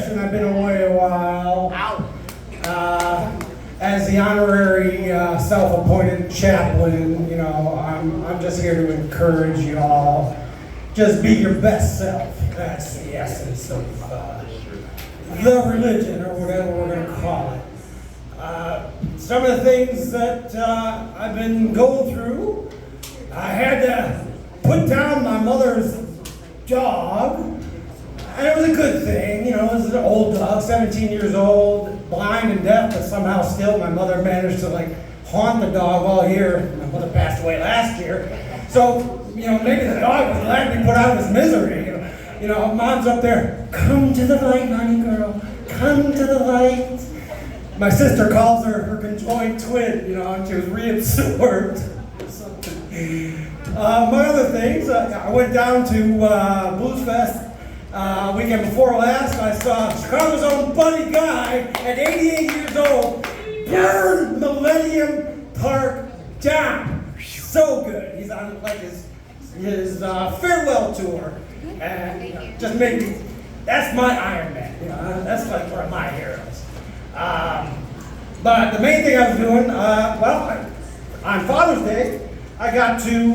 confession, I've been away a while. As the honorary self-appointed chaplain, you know, I'm just here to encourage you all. Just be your best self. That's the essence of the religion, or whatever we're going to call it. Some of the things that I've been going through, I had to put down my mother's dog, and it was a good thing. You know, this is an old dog, 17 years old, blind and deaf, but somehow still my mother managed to like haunt the dog all year. My mother passed away last year. So, you know, maybe the dog was glad to be put out of his misery. You know, mom's up there, come to the light, honey girl, come to the light. My sister calls her conjoined twin, you know, and she was reabsorbed. Among other things, I went down to Blues Fest weekend before last. I saw Chicago's own Buddy Guy at 88 years old burn Millennium Park down. So good. He's on like his farewell tour, and you know, just made me. That's my Iron Man. You know, that's like one of my heroes. But the main thing I was doing, on Father's Day, I got to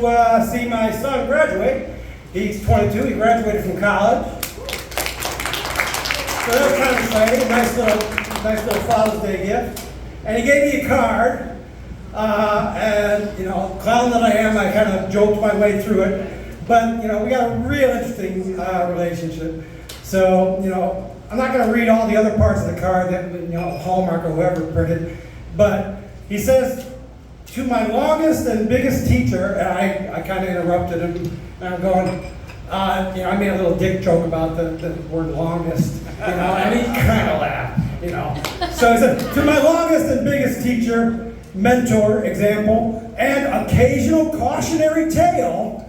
see my son graduate. He's 22. He graduated from college. So that was kind of exciting. Nice little Father's Day gift. And he gave me a card. And, you know, clown that I am, I kind of joked my way through it. But, you know, we got a real interesting relationship. So, you know, I'm not going to read all the other parts of the card that, you know, Hallmark or whoever printed. But he says, to my longest and biggest teacher, and I kind of interrupted him, and I'm going, you know, I made a little dick joke about the word longest, you know, and he kind of laughed, you know. So he said, to my longest and biggest teacher, mentor, example, and occasional cautionary tale,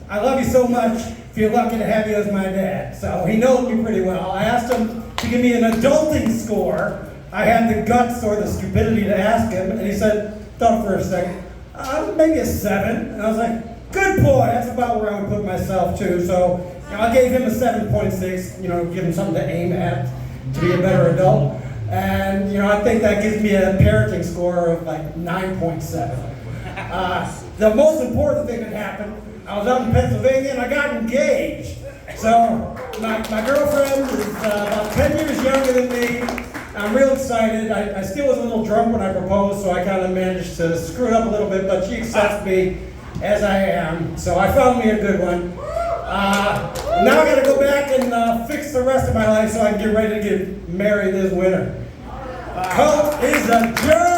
I love you so much, feel lucky to have you as my dad. So he knows me pretty well. I asked him to give me an adulting score. I had the guts or the stupidity to ask him, and he said, thought for a second, maybe a 7. And I was like, good boy, that's about where I would put myself too. So you know, I gave him a 7.6, you know, give him something to aim at to be a better adult. And you know, I think that gives me a parenting score of like 9.7. The most important thing that happened, I was out in Pennsylvania and I got engaged. So my girlfriend is about 10 years younger than me. I'm real excited. I still was a little drunk when I proposed, so I kind of managed to screw it up a little bit, but she accepts me as I am. So I found me a good one. Now I got to go back and fix the rest of my life so I can get ready to get married this winter. Hope is a jerk.